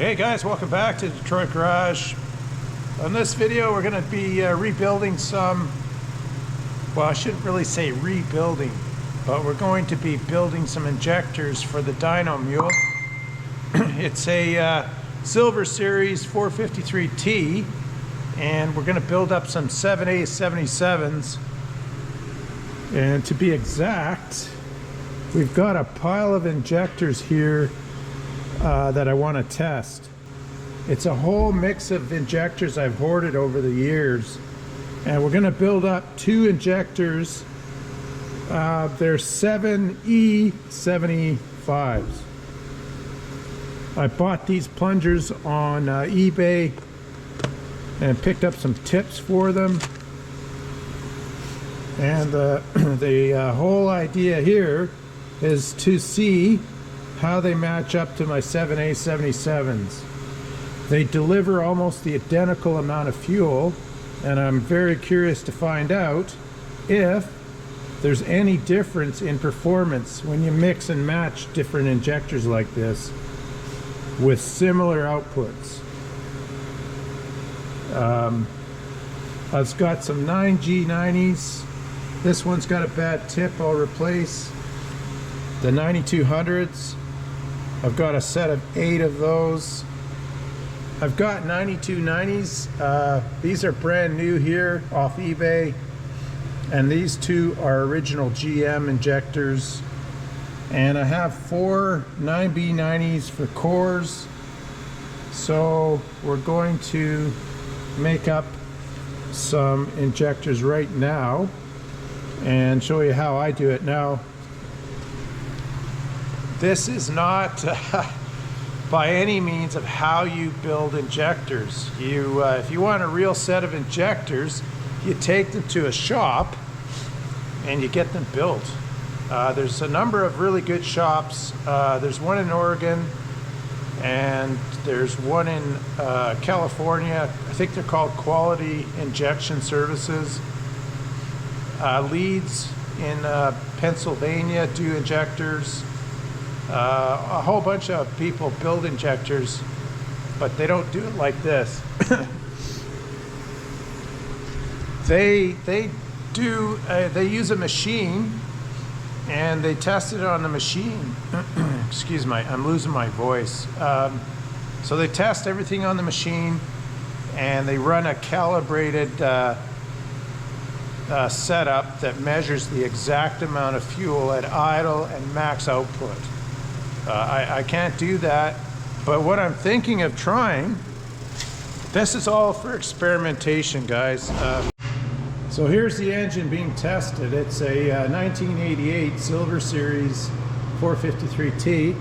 Hey guys, welcome back to Detroit Garage. On this video we're going to be rebuilding some, well, I shouldn't really say rebuilding, but we're going to be building some injectors for the dyno mule. It's a Silver Series 453T, and we're going to build up some 7A77s. And to be exact, we've got a pile of injectors here that I want to test. It's a whole mix of injectors I've hoarded over the years, and we're going to build up two injectors. They're 7E75s. I bought these plungers on eBay and picked up some tips for them, and the whole idea here is to see how they match up to my 7A77s. They deliver almost the identical amount of fuel, and I'm very curious to find out if there's any difference in performance when you mix and match different injectors like this with similar outputs. I've got some 9G90s. This one's got a bad tip, I'll replace. The 9200s, I've got a set of 8 of those. I've got 9290s. These are brand new here off eBay, and these two are original GM injectors. And I have 4 9B90s for cores. So we're going to make up some injectors right now and show you how I do it. Now, this is not by any means of how you build injectors. If you want a real set of injectors, you take them to a shop and you get them built. There's a number of really good shops. There's one in Oregon, and there's one in California. I think they're called Quality Injection Services. Leeds in Pennsylvania do injectors. A whole bunch of people build injectors, but they don't do it like this. They use a machine, and they test it on the machine. Excuse me, I'm losing my voice. So they test everything on the machine, and they run a calibrated setup that measures the exact amount of fuel at idle and max output. I can't do that, but what I'm thinking of trying, this is all for experimentation, guys. So here's the engine being tested. It's a 1988 Silver Series 453T,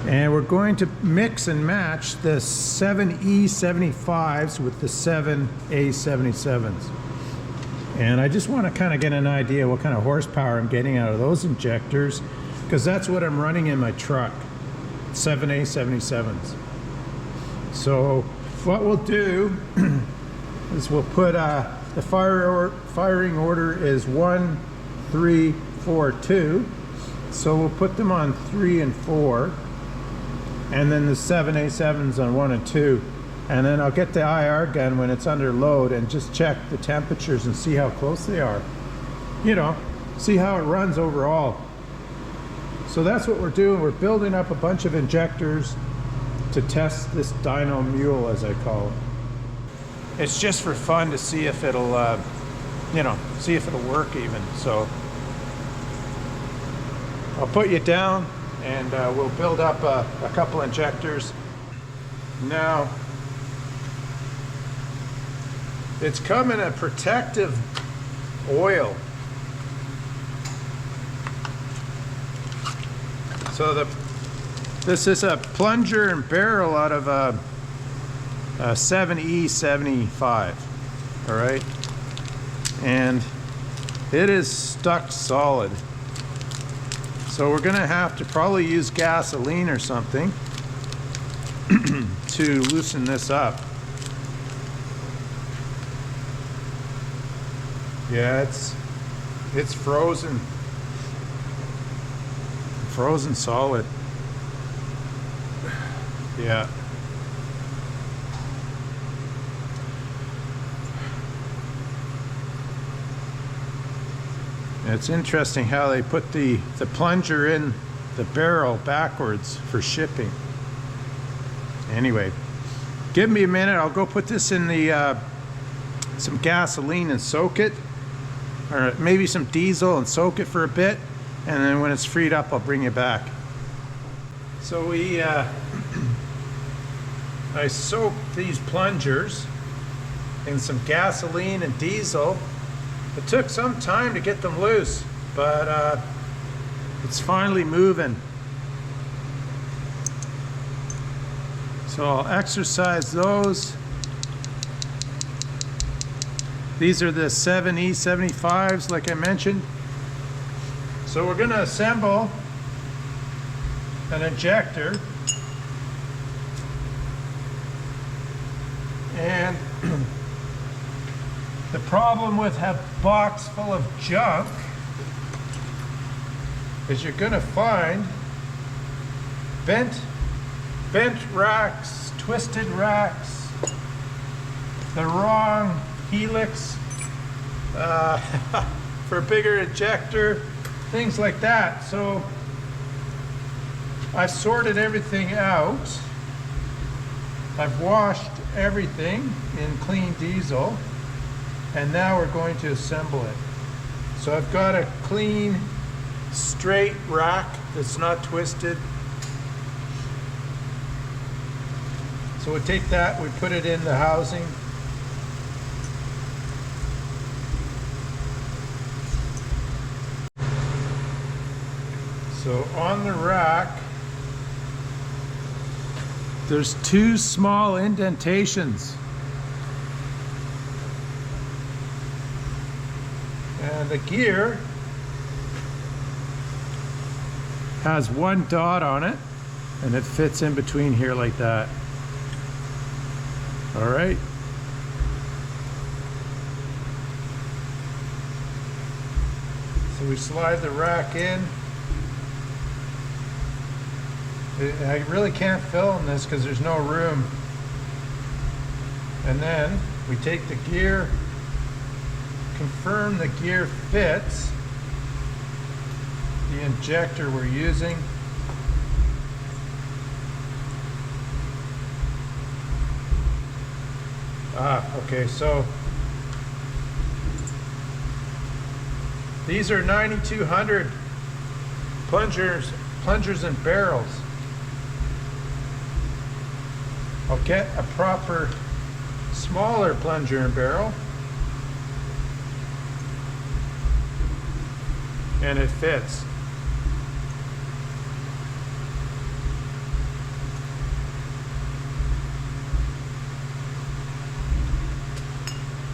and we're going to mix and match the 7E75s with the 7A77s. And I just want to kind of get an idea what kind of horsepower I'm getting out of those injectors, because that's what I'm running in my truck, 7A77s. So what we'll do is we'll put the firing order is 1, 3, 4, 2. So we'll put them on 3 and 4, and then the 7A7s on 1 and 2. And then I'll get the IR gun when it's under load and just check the temperatures and see how close they are. You know, see how it runs overall. So that's what we're doing. We're building up a bunch of injectors to test this dyno mule, as I call it. It's just for fun to see if it'll, see if it'll work even. So I'll put you down, and we'll build up a couple injectors. Now, it's come in a protective oil. So this is a plunger and barrel out of a 7E75, all right? And it is stuck solid. So we're gonna have to probably use gasoline or something to loosen this up. Yeah, it's frozen. Frozen solid. Yeah. It's interesting how they put the plunger in the barrel backwards for shipping. Anyway, give me a minute. I'll go put this in the some gasoline and soak it, or maybe some diesel and soak it for a bit, and then when it's freed up, I'll bring it back. So I soaked these plungers in some gasoline and diesel. It took some time to get them loose, but it's finally moving. So I'll exercise those. These are the 7E75s, like I mentioned. So we're going to assemble an injector. And the problem with a box full of junk is you're going to find bent racks, twisted racks, the wrong helix for a bigger injector, things like that. So I've sorted everything out. I've washed everything in clean diesel, and now we're going to assemble it. So I've got a clean, straight rack that's not twisted. So we take that, we put it in the housing. So on the rack, there's two small indentations. And the gear has one dot on it, and it fits in between here like that. All right. So we slide the rack in. I really can't film this because there's no room. And then we take the gear, confirm the gear fits the injector we're using. Okay, so these are 9200 plungers and barrels. I'll get a proper smaller plunger and barrel, and it fits.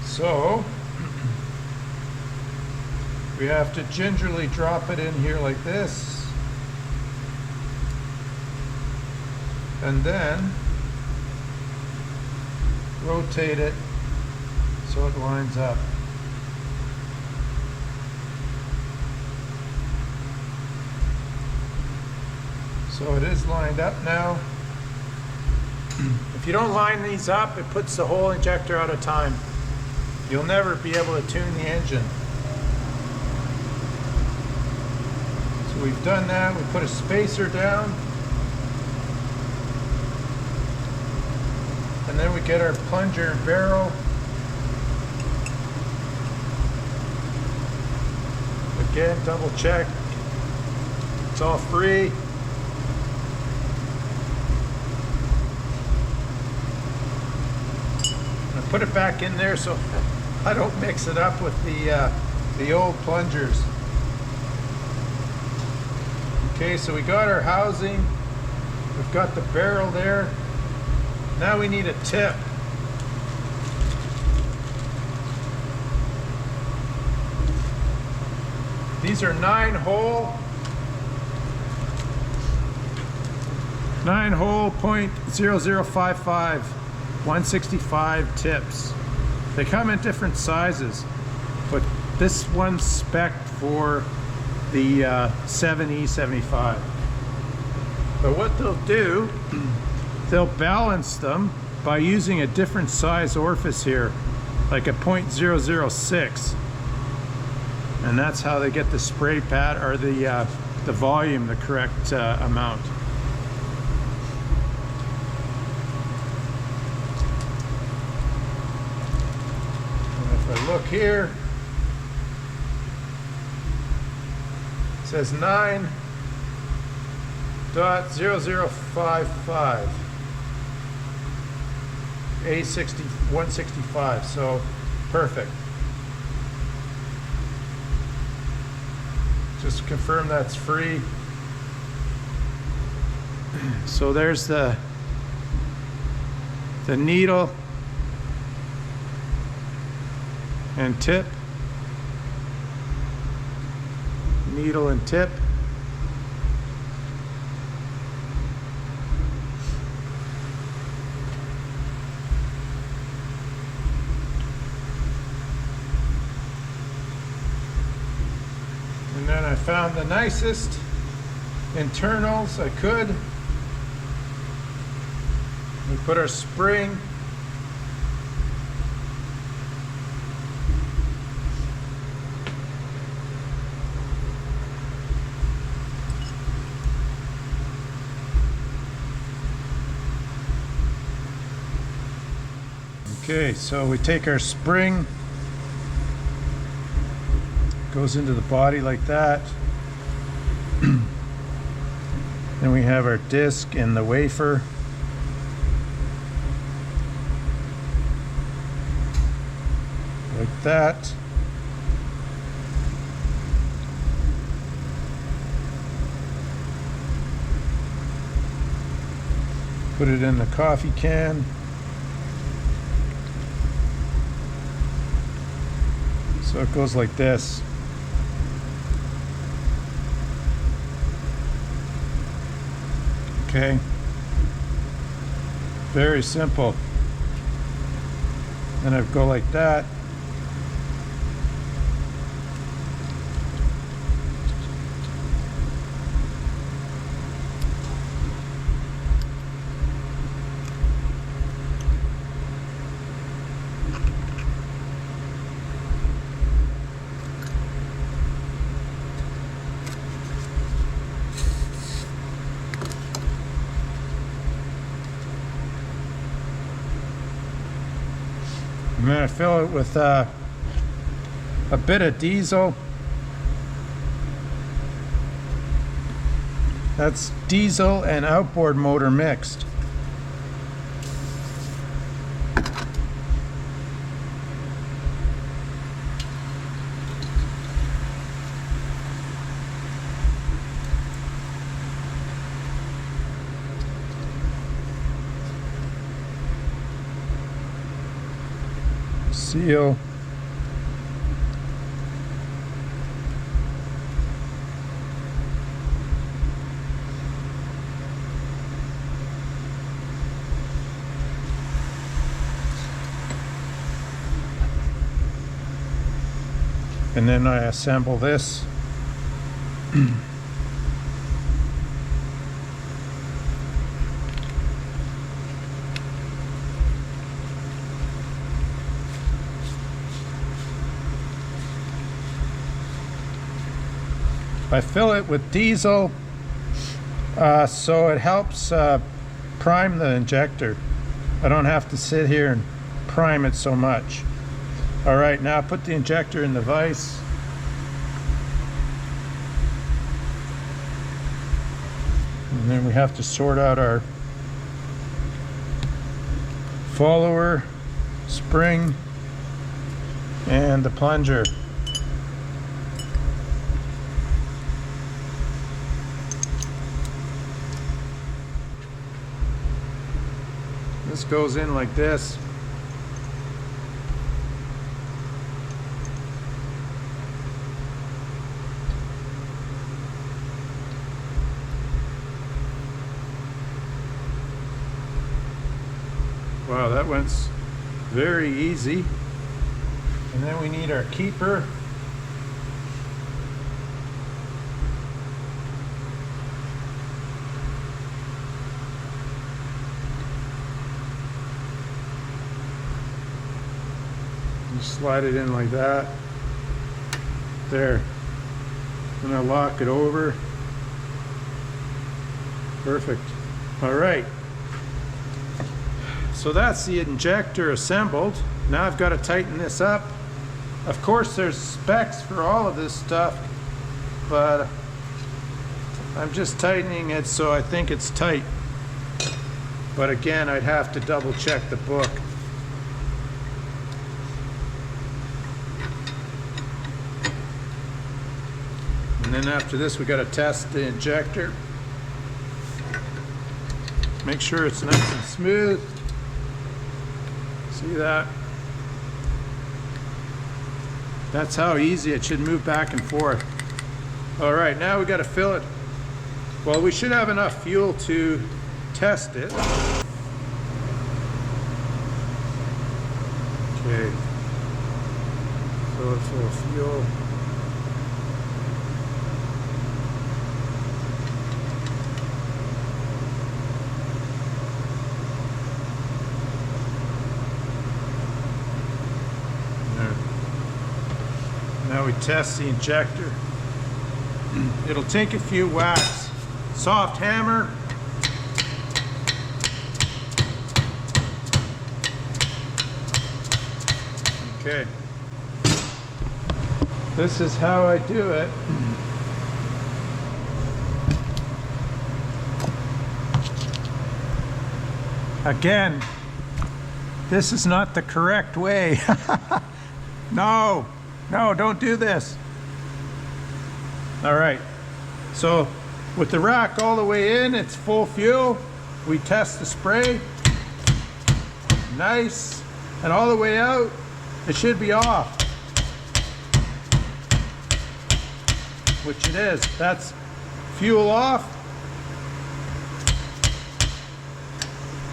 So we have to gingerly drop it in here like this, and then rotate it so it lines up. So it is lined up now. If you don't line these up, it puts the whole injector out of time. You'll never be able to tune the engine. So we've done that. We put a spacer down. And then we get our plunger and barrel. Again, double check. It's all free. I put it back in there so I don't mix it up with the old plungers. Okay, so we got our housing. We've got the barrel there. Now we need a tip. These are 9-hole .0055 165 tips. They come in different sizes, but this one's spec'd for the 7E75. But what they'll do, they'll balance them by using a different size orifice here, like a .006. And that's how they get the spray pad, or the volume, the correct amount. And if I look here, it says 9.0055 165, so perfect. Just confirm that's free. So there's the needle and tip. Needle and tip. And then I found the nicest internals I could. We put our spring. Okay, so we take our spring, goes into the body like that. Then we have our disc and the wafer. Like that. Put it in the coffee can. So it goes like this. Okay. Very simple. Then I go like that. I'm going to fill it with a bit of diesel. That's diesel and outboard motor mixed. Seal. And then I assemble this. I fill it with diesel so it helps prime the injector. I don't have to sit here and prime it so much. All right, now put the injector in the vise. And then we have to sort out our follower, spring, and the plunger. This goes in like this. Wow, that went very easy. And then we need our keeper. You slide it in like that. There. I'm gonna lock it over. Perfect. All right. So that's the injector assembled. Now I've got to tighten this up. Of course there's specs for all of this stuff, but I'm just tightening it so I think it's tight. But again, I'd have to double check the book. And then after this we got to test the injector. Make sure it's nice and smooth. See that? That's how easy it should move back and forth. All right, now we got to fill it. Well, we should have enough fuel to test it. Okay. Fill it full of fuel. Now we test the injector. It'll take a few whacks. Soft hammer. Okay. This is how I do it. Again, this is not the correct way. No. No, don't do this. All right, so with the rack all the way in, it's full fuel. We test the spray. Nice. And all the way out, it should be off. Which it is. That's fuel off.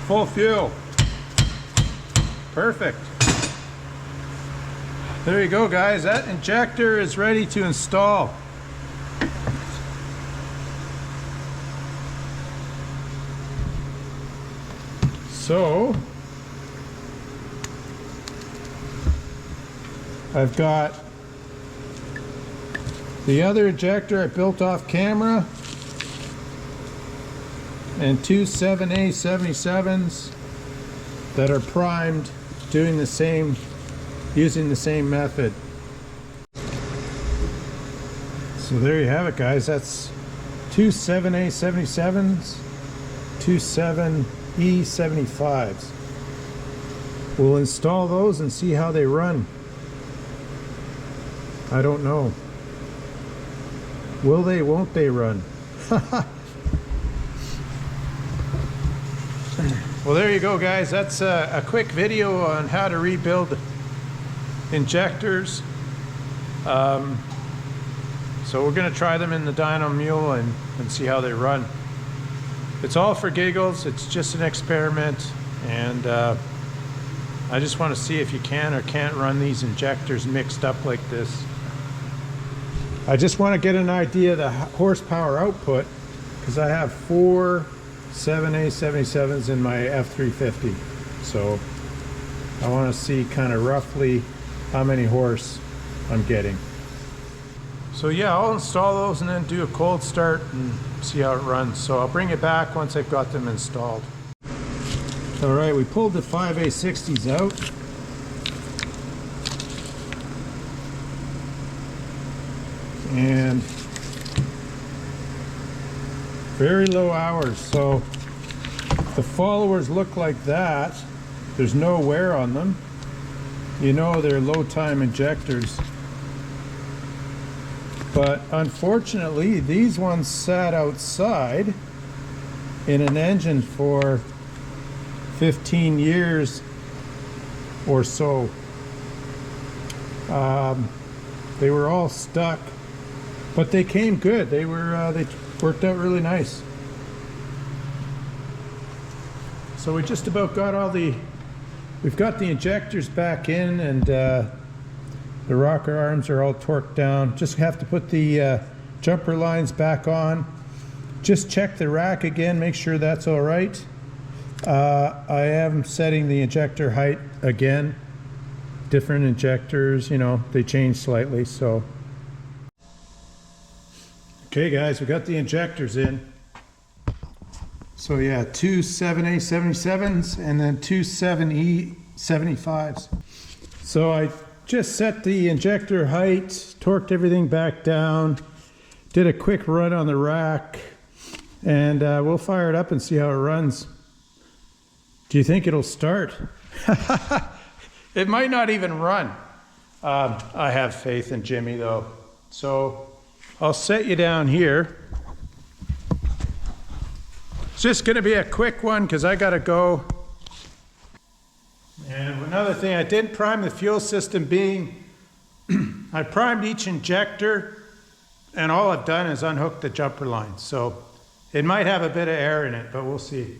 Full fuel. Perfect. There you go, guys. That injector is ready to install. So, I've got the other injector I built off camera and two 7A77s that are primed, doing the same, using the same method. So there you have it, guys. That's two 7A77s, two 7E75s. We'll install those and see how they run. I don't know. Will they, won't they run? Well, there you go, guys. That's a quick video on how to rebuild injectors. So we're going to try them in the Dyno Mule and see how they run. It's all for giggles. It's just an experiment, and I just want to see if you can or can't run these injectors mixed up like this. I just want to get an idea of the horsepower output, because I have four 7A77s in my F350, so I want to see kind of roughly how many horse I'm getting. So yeah, I'll install those and then do a cold start and see how it runs. So I'll bring it back once I've got them installed. All right, we pulled the 5A60s out. And very low hours, so the followers look like that. There's no wear on them. You know they're low time injectors. But unfortunately, these ones sat outside in an engine for 15 years or so. They were all stuck, but they came good. They worked out really nice. So we just about got we've got the injectors back in, and the rocker arms are all torqued down. Just have to put the jumper lines back on. Just check the rack again, make sure that's all right. I am setting the injector height again. Different injectors, you know, they change slightly, so Okay guys, we got the injectors in. So yeah, two 7A77s and then two 7E75s. So I just set the injector height, torqued everything back down, did a quick run on the rack, and we'll fire it up and see how it runs. Do you think it'll start? It might not even run. I have faith in Jimmy though. So I'll set you down here. It's just gonna be a quick one because I gotta go. And another thing, I didn't prime the fuel system being, I primed each injector and all I've done is unhook the jumper line. So it might have a bit of air in it, but we'll see.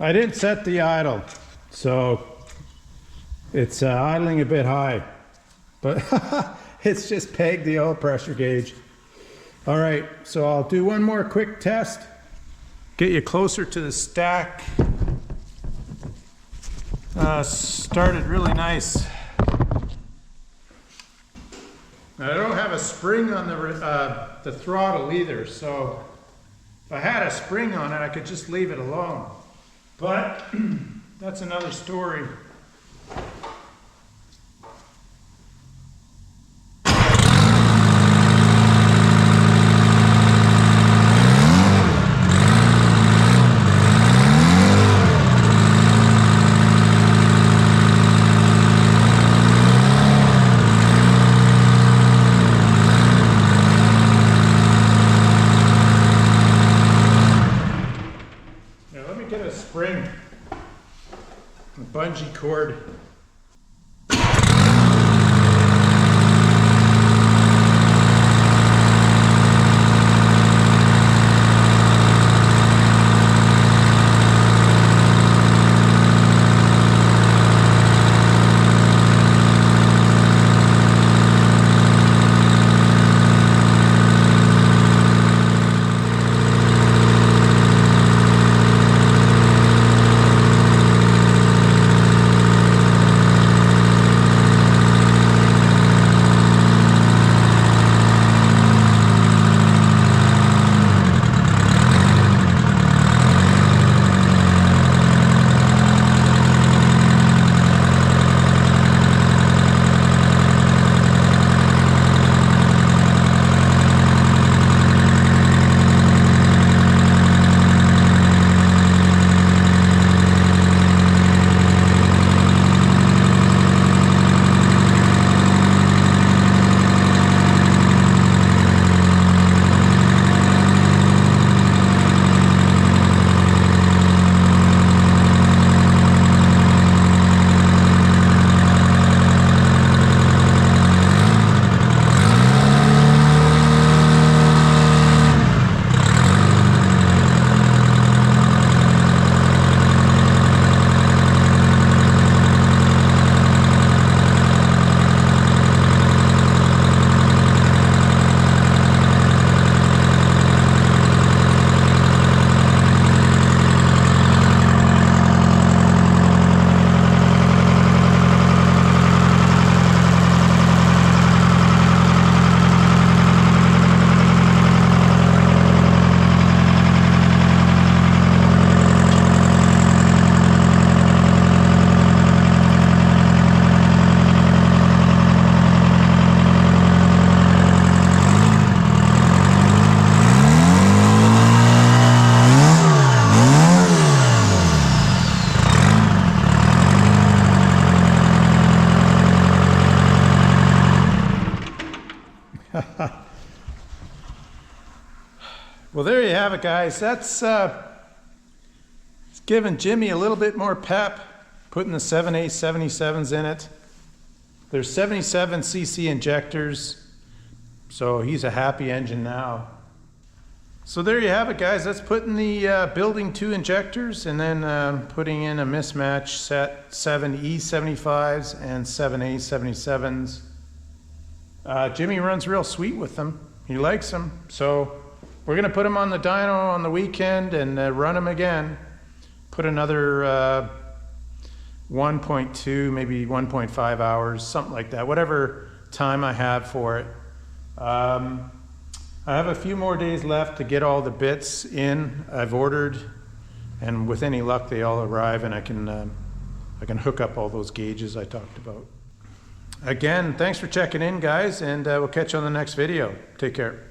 I didn't set the idle, so it's idling a bit high, but it's just pegged the oil pressure gauge. All right, so I'll do one more quick test, get you closer to the stack. Started really nice. I don't have a spring on the throttle either, so if I had a spring on it, I could just leave it alone. But that's another story. Spring, a bungee cord. Well, there you have it, guys. That's it's giving Jimmy a little bit more pep, putting the 7.8 77s in it. There's 77cc injectors, so he's a happy engine now. So there you have it, guys. That's putting the building 2 injectors and then putting in a mismatch set 7 E75s and 7 A77s. Jimmy runs real sweet with them. He likes them. So we're going to put them on the dyno on the weekend and run them again. Put another 1.2, maybe 1.5 hours, something like that, whatever time I have for it. I have a few more days left to get all the bits in. I've ordered, and with any luck they all arrive, and I can hook up all those gauges I talked about. Again, thanks for checking in, guys, and we'll catch you on the next video. Take care.